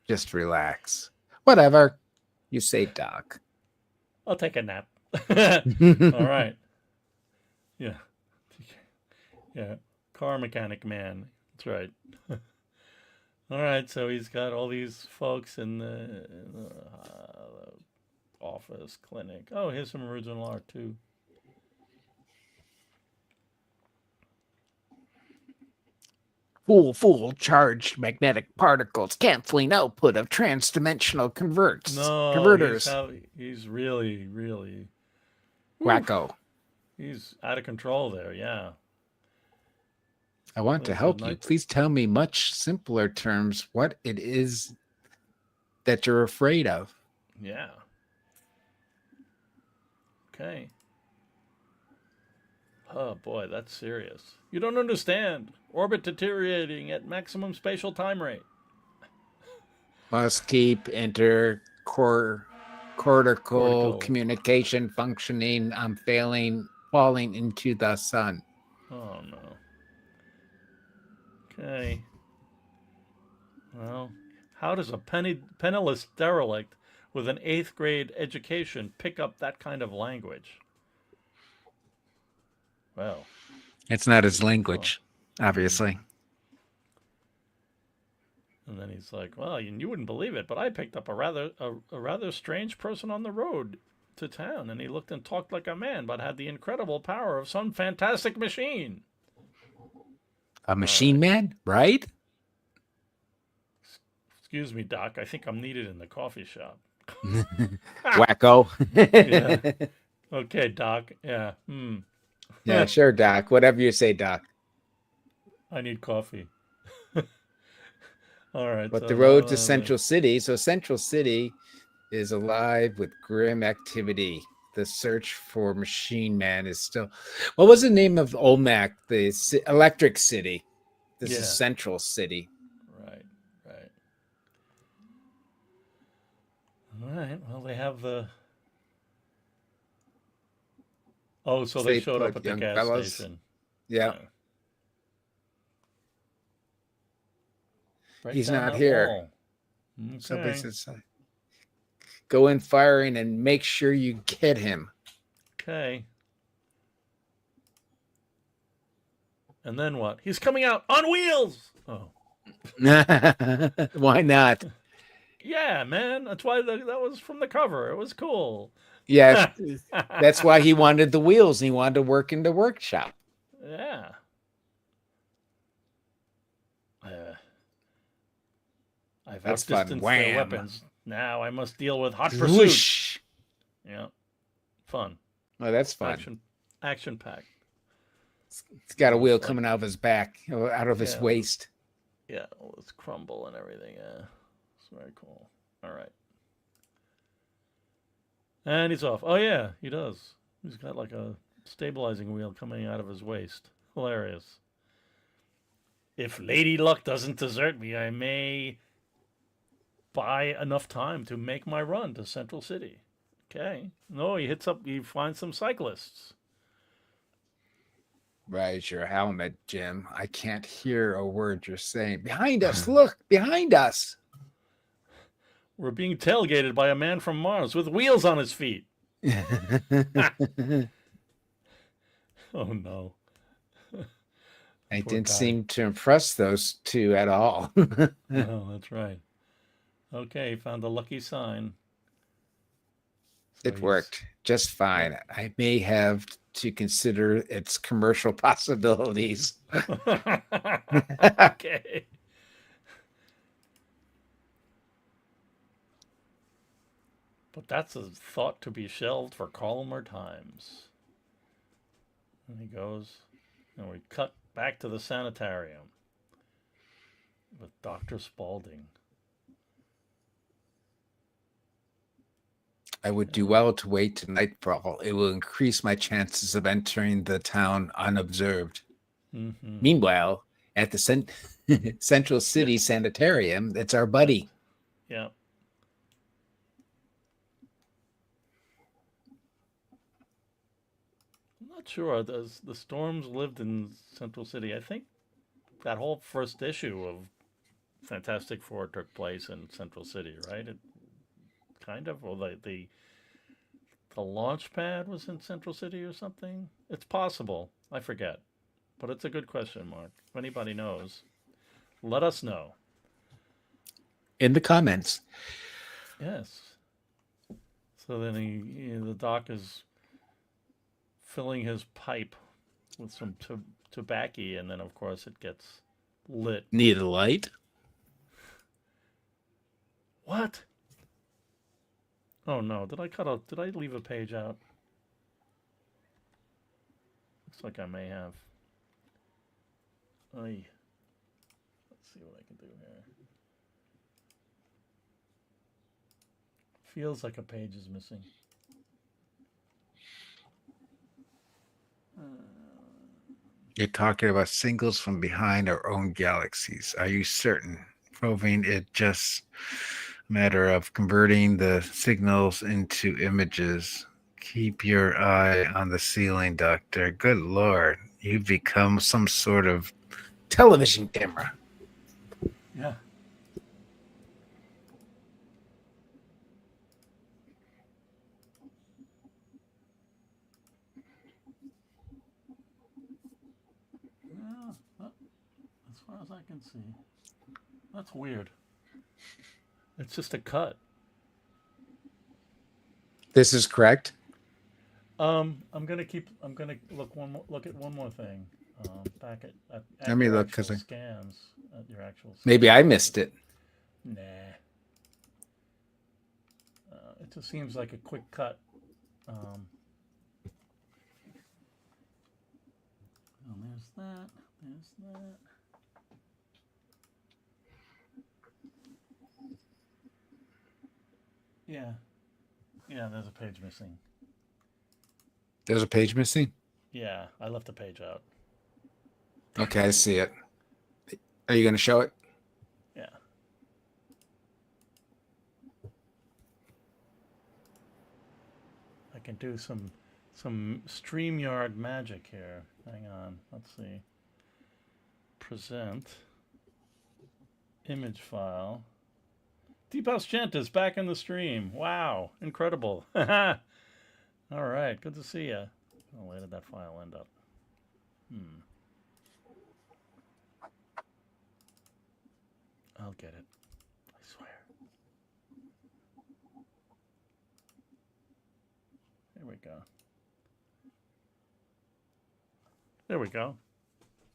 Just relax. Whatever. You say, Doc. I'll take a nap. All right. Yeah. Yeah. Car mechanic man. That's right. All right. So he's got all these folks in the office, clinic. Oh, here's some original art too. Full charged magnetic particles canceling output of transdimensional No, converters. he's really Wacko. he's out of control there. Yeah. I want to There's a help you. nice- Please tell me much simpler terms what it is that you're afraid of. Yeah. Okay. Oh boy, that's serious. You don't understand. Orbit deteriorating at maximum spatial time rate. Must keep cortical Cortical. communication functioning. I'm falling into the sun. Oh no. Okay. Well, how does a penniless derelict with an 8th grade education pick up that kind of language? Well, It's not his language, obviously. and then he's like, "Well, you wouldn't believe it, but I picked up a rather strange person on the road to town, and he looked and talked like a man, but had the incredible power of some fantastic machine." A machine man, right? Excuse me, Doc. I think I'm needed in the coffee shop. Wacko. Yeah. Okay, Doc. Yeah. Yeah, sure, Doc. Whatever you say, Doc. I need coffee. All right. But so the road now, to Central City. So Central City is alive with grim activity. The search for Machine Man is still. What was the name of Olmec? The Electric City. This Yeah. is Central City. Right. All right. Well, they have the. Oh, so they showed up at the gas station. Yeah. Right He's down not that here. wall. Okay. Somebody says, go in firing and make sure you get him. Okay. And then what? He's coming out on wheels. Oh. Why not? Yeah, man. That's why that was from the cover. It was cool. Yeah, that's why he wanted the wheels. He wanted to work in the workshop. Yeah. I've That's fun. outdistanced Wham. their weapons. Now I must deal with hot pursuit. Whoosh. Yeah. Fun. Oh, that's fun. Action packed. He's got a wheel coming out of his back, out of his waist. Yeah, all this crumble and everything. Yeah. It's very cool. All right. And he's off. Oh, yeah, he does. He's got like a stabilizing wheel coming out of his waist. Hilarious. If Lady Luck doesn't desert me, I may buy enough time to make my run to Central City. Okay. No, he finds some cyclists. Raise your helmet, Jim. I can't hear a word you're saying. Behind us, look, behind us. We're being tailgated by a man from Mars with wheels on his feet. Oh, no. I didn't seem to impress those two at all. Oh, that's right. Okay, found a lucky sign. So It worked just fine. Yeah. I may have to consider its commercial possibilities. Okay. But that's a thought to be shelved for calmer times. And he goes, and we cut back to the sanitarium with Dr. Spaulding. I would do well to wait till nightfall. It will increase my chances of entering the town unobserved. Mm-hmm. Meanwhile, at the Central City Sanitarium, it's our buddy. Yeah. not sure. The Storms lived in Central City. I think that whole first issue of Fantastic Four took place in Central City, right? It kind of, or the launch pad was in Central City or something. It's possible. I forget, but it's a good question, Mark. If anybody knows, let us know. In the comments. Yes. So then the doc is filling his pipe with some tobacco, and then of course it gets lit. Need a light? What? Oh no! Did I leave a page out? Looks like I may have. Let's see what I can do here. Feels like a page is missing. You're talking about singles from behind our own galaxies. Are you certain? Proving it just a matter of converting the signals into images. Keep your eye on the ceiling, Doctor. Good Lord. You've become some sort of Television camera. Yeah. Yeah, as far as I can see. That's weird. It's just a cut. This is correct. I'm gonna look at one more thing. Back at Let me your look, actual 'cause I- scans. At your actual Maybe I missed it. Nah. It just seems like a quick cut. Oh, there's that. There's that. Yeah. Yeah, there's a page missing. There's a page missing? Yeah, I left a page out. Okay, I see it. Are you going to show it? Yeah. I can do some StreamYard magic here. Hang on. Let's see. Present. Image file. Deep House Gent is back in the stream. Wow. Incredible. All right. Good to see you. Oh, where did that file end up? I'll get it. I swear. There we go. There we go.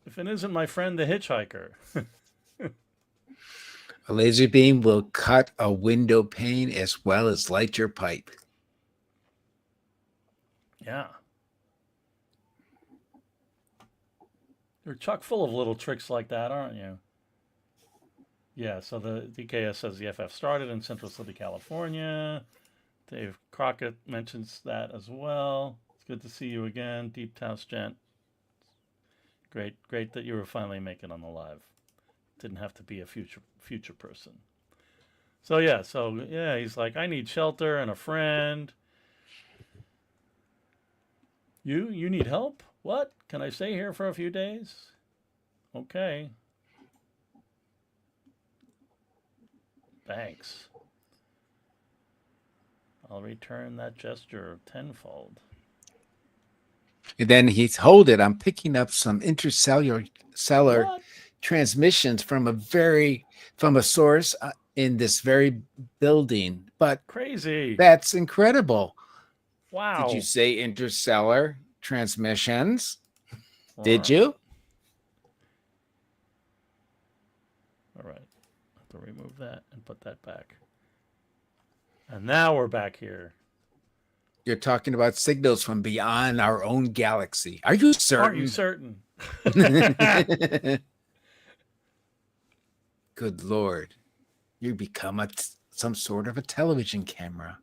If it isn't my friend the hitchhiker. A laser beam will cut a window pane as well as light your pipe. Yeah. You're chock full of little tricks like that, aren't you? Yeah, so the DKS says the FF started in Central City, California. Dave Crockett mentions that as well. It's good to see you again, Deep House Gent. Great that you were finally making on the live. Didn't have to be a future person. So yeah, he's like, I need shelter and a friend. You need help? What? Can I stay here for a few days? Okay. Thanks. I'll return that gesture tenfold. And then he's hold it. I'm picking up some intercellular What? transmissions from a source in this very building. But Crazy. that's incredible. Wow. Did you say interstellar transmissions? Did you? All right. Have to remove that and put that back. And now we're back here. You're talking about signals from beyond our own galaxy. Are you certain? Aren't you certain? Good Lord. You become some sort of a television camera.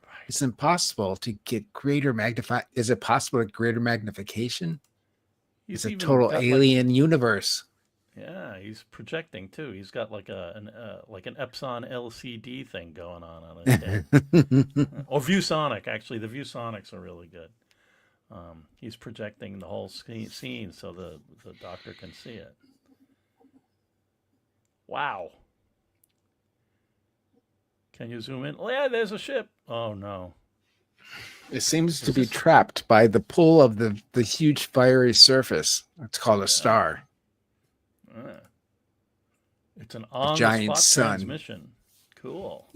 Right. It's impossible to get greater magnify. Is it possible to greater magnification? It's a even total got, alien universe. Yeah, he's projecting too. He's got like an Epson LCD thing going on his head. Or ViewSonic, actually. The ViewSonics are really good. He's projecting the whole scene so the doctor can see it. Wow. Can you zoom in? Oh, yeah, there's a ship. Oh, no. It seems to be trapped by the pull of the huge fiery surface. It's called a star. It's an a giant on-the-spot sun. transmission. Cool.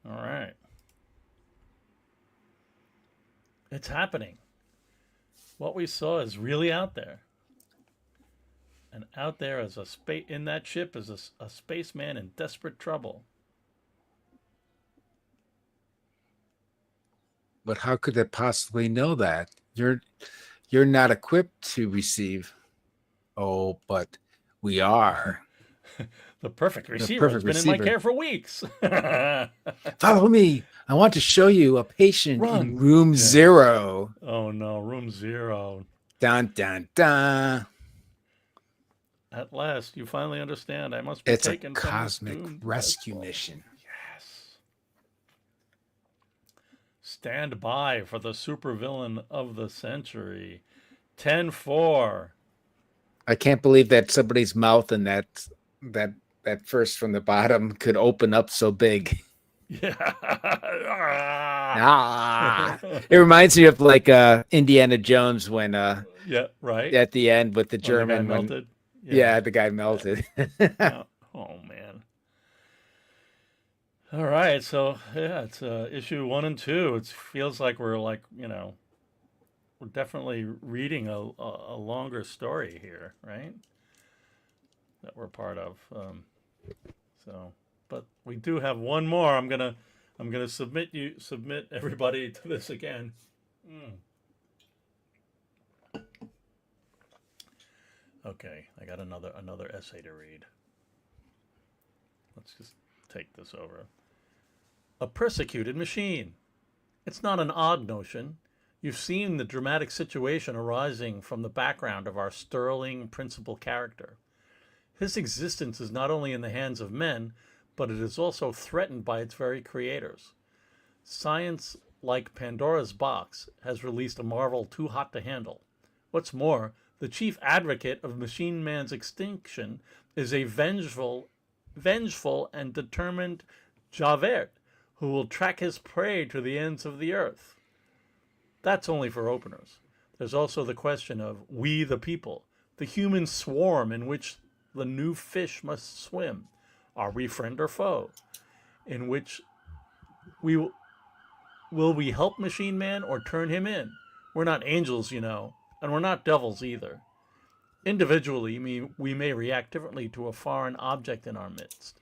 All right. It's happening. What we saw is really out there. And out there is in that ship is a spaceman in desperate trouble. But how could they possibly know that? You're not equipped to receive. Oh, but we are. The perfect receiver has been in my care for weeks. Follow me. I want to show you a patient in room 0. Oh, no. Room 0. Dun, dun, dun. At last, you finally understand. I must be taken from this cosmic rescue mission. Yes. Stand by for the supervillain of the century. 10-4. I can't believe that somebody's mouth in that first from the bottom could open up so big. Yeah. It reminds me of like Indiana Jones when yeah, right. At the end with the German the guy melted. Yeah, the guy melted. Oh man. All right, so yeah, it's issue 1 and 2. It feels like we're we're definitely reading a longer story here, right? That we're part of. But we do have one more. I'm gonna submit everybody to this again. Okay, I got another essay to read. Let's just take this over. A persecuted machine. It's not an odd notion. You've seen the dramatic situation arising from the background of our sterling principal character. His existence is not only in the hands of men, but it is also threatened by its very creators. Science, like Pandora's box, has released a marvel too hot to handle. What's more, the chief advocate of Machine Man's extinction is a vengeful and determined Javert, who will track his prey to the ends of the earth. That's only for openers. There's also the question of we the people, the human swarm in which the new fish must swim. Are we friend or foe? In which will we help Machine Man or turn him in? We're not angels, and we're not devils either. Individually, we may react differently to a foreign object in our midst.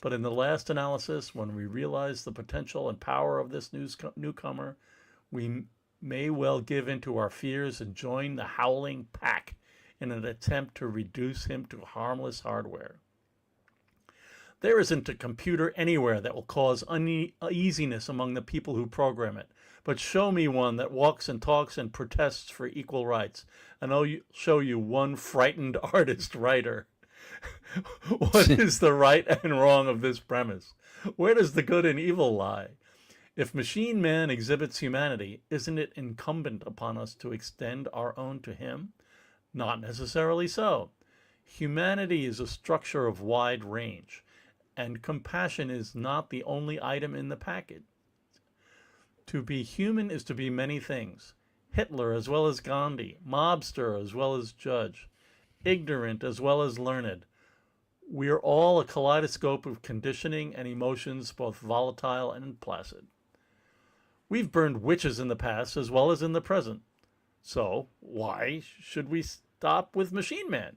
But in the last analysis, when we realize the potential and power of this newcomer, we may well give in to our fears and join the howling pack in an attempt to reduce him to harmless hardware. There isn't a computer anywhere that will cause uneasiness among the people who program it. But show me one that walks and talks and protests for equal rights, and I'll show you one frightened artist writer. What is the right and wrong of this premise? Where does the good and evil lie? If Machine Man exhibits humanity, isn't it incumbent upon us to extend our own to him? Not necessarily so. Humanity is a structure of wide range, and compassion is not the only item in the package. To be human is to be many things. Hitler as well as Gandhi, mobster as well as judge, ignorant as well as learned. We are all a kaleidoscope of conditioning and emotions, both volatile and placid. We've burned witches in the past as well as in the present. So why should we stop with Machine Man?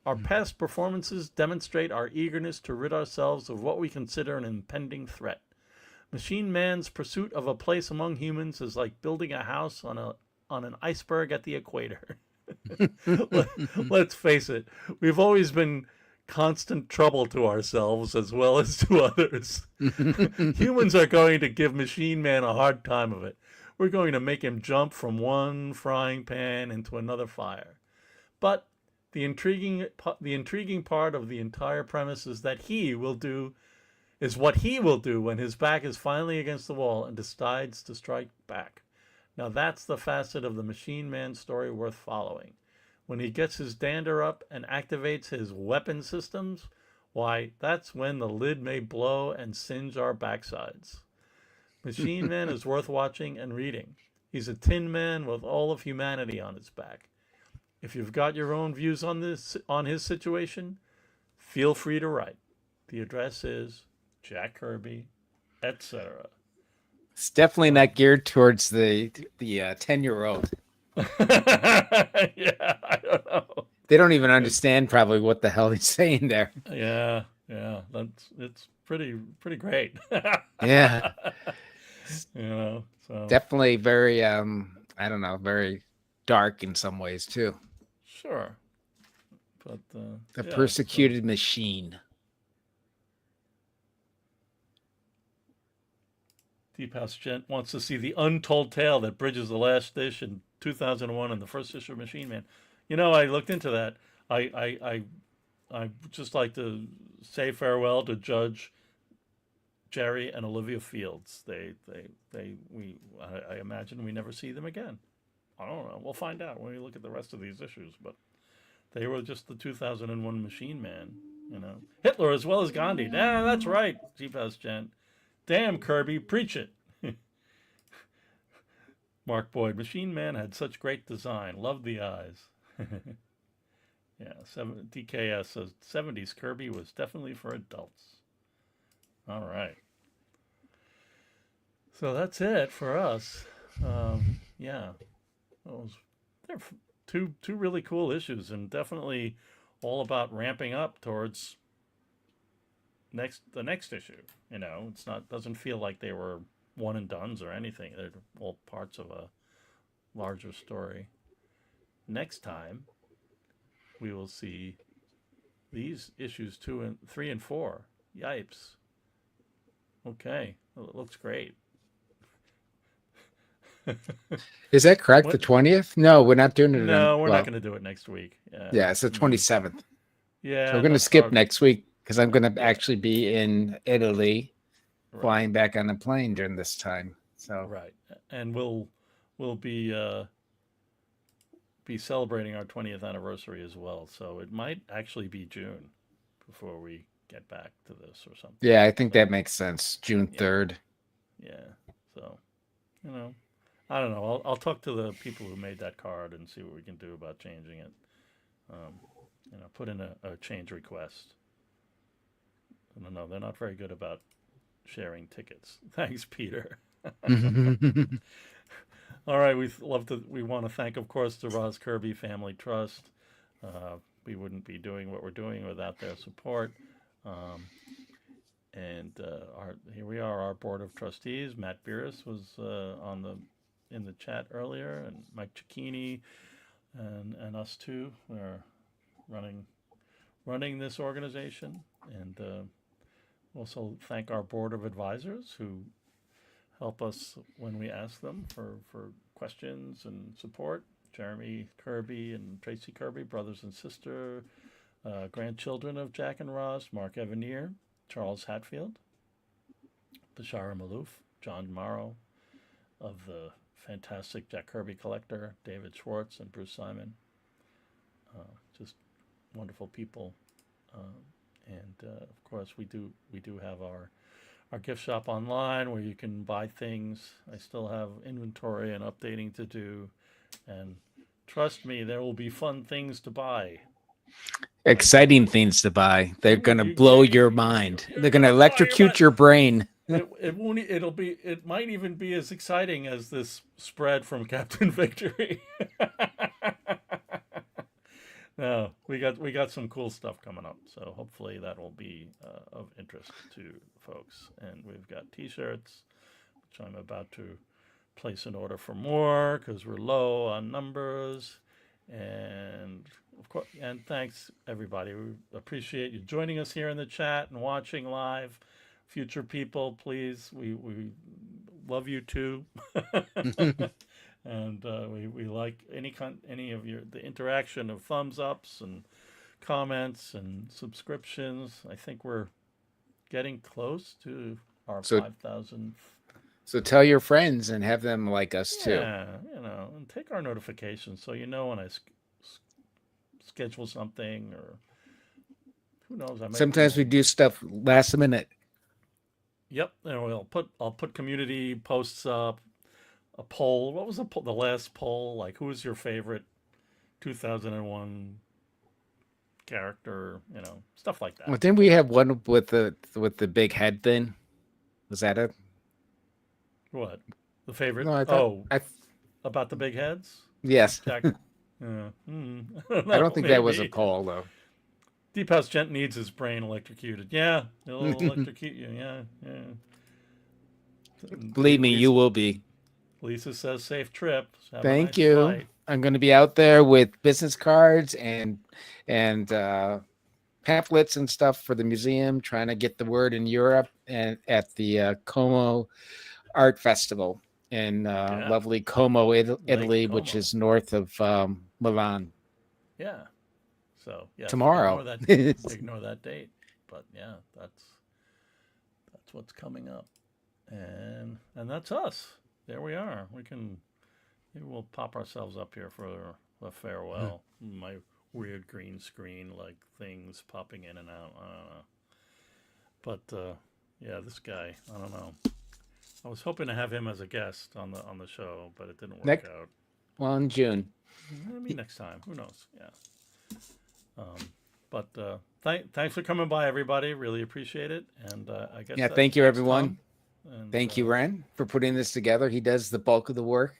Our past performances demonstrate our eagerness to rid ourselves of what we consider an impending threat. Machine Man's pursuit of a place among humans is like building a house on an iceberg at the equator. Let's face it, we've always been constant trouble to ourselves as well as to others. Humans are going to give Machine Man a hard time of it. We're going to make him jump from one frying pan into another fire. But the intriguing part of the entire premise is that what he will do when his back is finally against the wall and decides to strike back. Now that's the facet of the Machine Man story worth following. When he gets his dander up and activates his weapon systems, why, that's when the lid may blow and singe our backsides. Machine Man is worth watching and reading. He's a tin man with all of humanity on his back. If you've got your own views on his situation, feel free to write. The address is Jack Kirby, etc. It's definitely not geared towards the 10-year-old. Yeah, I don't know. They don't even understand probably what the hell he's saying there. Yeah, it's pretty great. Yeah, So definitely very I don't know, very dark in some ways too. sure, but The yeah, persecuted machine. Deep House Gent wants to see the untold tale that bridges the last dish in 2001 and the first issue of Machine Man. I looked into that. I just like to say farewell to Judge Jerry and Olivia Fields. I imagine we never see them again. I don't know. We'll find out when we look at the rest of these issues. But they were just the 2001 Machine Man. Hitler as well as Gandhi. Yeah, that's right. Deep House Gent. Damn, Kirby, preach it. Mark Boyd, Machine Man had such great design. Loved the eyes. Yeah, DKS says 70s Kirby was definitely for adults. All right. So that's it for us. Yeah, they're two really cool issues, and definitely all about ramping up towards the next issue. Doesn't feel like they were one and dones or anything. They're all parts of a larger story. Next time, we will see these issues 3 and 4. Yipes. Okay, well, it looks great. Is that correct? The 20th? No, we're not doing it. No, we're not going to do it next week. Yeah, it's the 27th. Yeah, so we're going to skip next week because I'm going to actually be in Italy, flying back on a plane during this time. So right, and we'll be celebrating our 20th anniversary as well. So it might actually be June before we get back to this or something. Yeah, I think that makes sense. June 3rd. Yeah. So, I don't know. I'll talk to the people who made that card and see what we can do about changing it. Put in a change request. I don't know. They're not very good about sharing tickets. Thanks, Peter. All right. We want to thank, of course, the Roz Kirby Family Trust. We wouldn't be doing what we're doing without their support. Here we are, our board of trustees. Matt Beerus was in the chat earlier, and Mike Cicchini, and us too. We're running this organization, and also thank our board of advisors who help us when we ask them for questions and support. Jeremy Kirby and Tracy Kirby, brothers and sister, grandchildren of Jack and Roz, Mark Evanier, Charles Hatfield, Bashara Malouf, John Morrow of the fantastic Jack Kirby Collector, David Schwartz and Bruce Simon. Just wonderful people. Of course, we do have our gift shop online where you can buy things. I still have inventory and updating to do. And trust me, there will be fun things to buy. Exciting things to buy. They're going to blow your mind. They're going to electrocute your brain. It might even be as exciting as this spread from Captain Victory. No, we got some cool stuff coming up, so hopefully that will be of interest to folks. And we've got T-shirts, which I'm about to place an order for more because we're low on numbers. And of course, and thanks everybody. We appreciate you joining us here in the chat and watching live. Future people, please, we love you too. And we like any of the interaction of thumbs ups and comments and subscriptions. I think we're getting close to our 5,000 So tell your friends and have them like us too. Yeah, and take our notifications so you know when I schedule something, or who knows, I might Sometimes we go. do stuff last minute. Yep, and I'll put community posts up, a poll. What was the last poll? Like, who was your favorite 2001 character? Stuff like Well, that. didn't we have one with the big head thing? Was that it? What? The favorite? No, I thought Oh, about the big heads? yes. Jack. Yeah. I don't I know. don't think that was a Maybe. poll though. Deep House Gent needs his brain electrocuted. Yeah, it'll electrocute you. Yeah, yeah. Believe me, you will be. Lisa says safe trip. Have a Thank nice you. flight. I'm going to be out there with business cards and pamphlets and stuff for the museum, trying to get the word in Europe and at the Como Art Festival in Yeah. lovely Como, Italy, Como. which is north of Milan. Yeah. So yeah, Tomorrow. ignore that date. But yeah, that's what's coming up, and that's us. There we are. Maybe we'll pop ourselves up here for a farewell. My weird green screen like things popping in and out. I don't know. But yeah, this guy. I don't know. I was hoping to have him as a guest on the show, but it didn't work out. Well, in June. Maybe next time. Who knows? Yeah. But thanks for coming by, everybody. Really appreciate it. And I guess Thank you, everyone. And, thank you, Ren, for putting this together. He does the bulk of the work.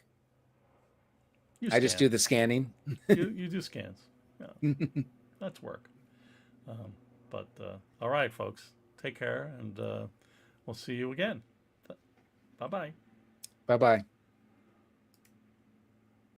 I just do the scanning. you do scans. Yeah, that's work. But all right, folks, take care, and we'll see you again. Bye bye. Bye bye.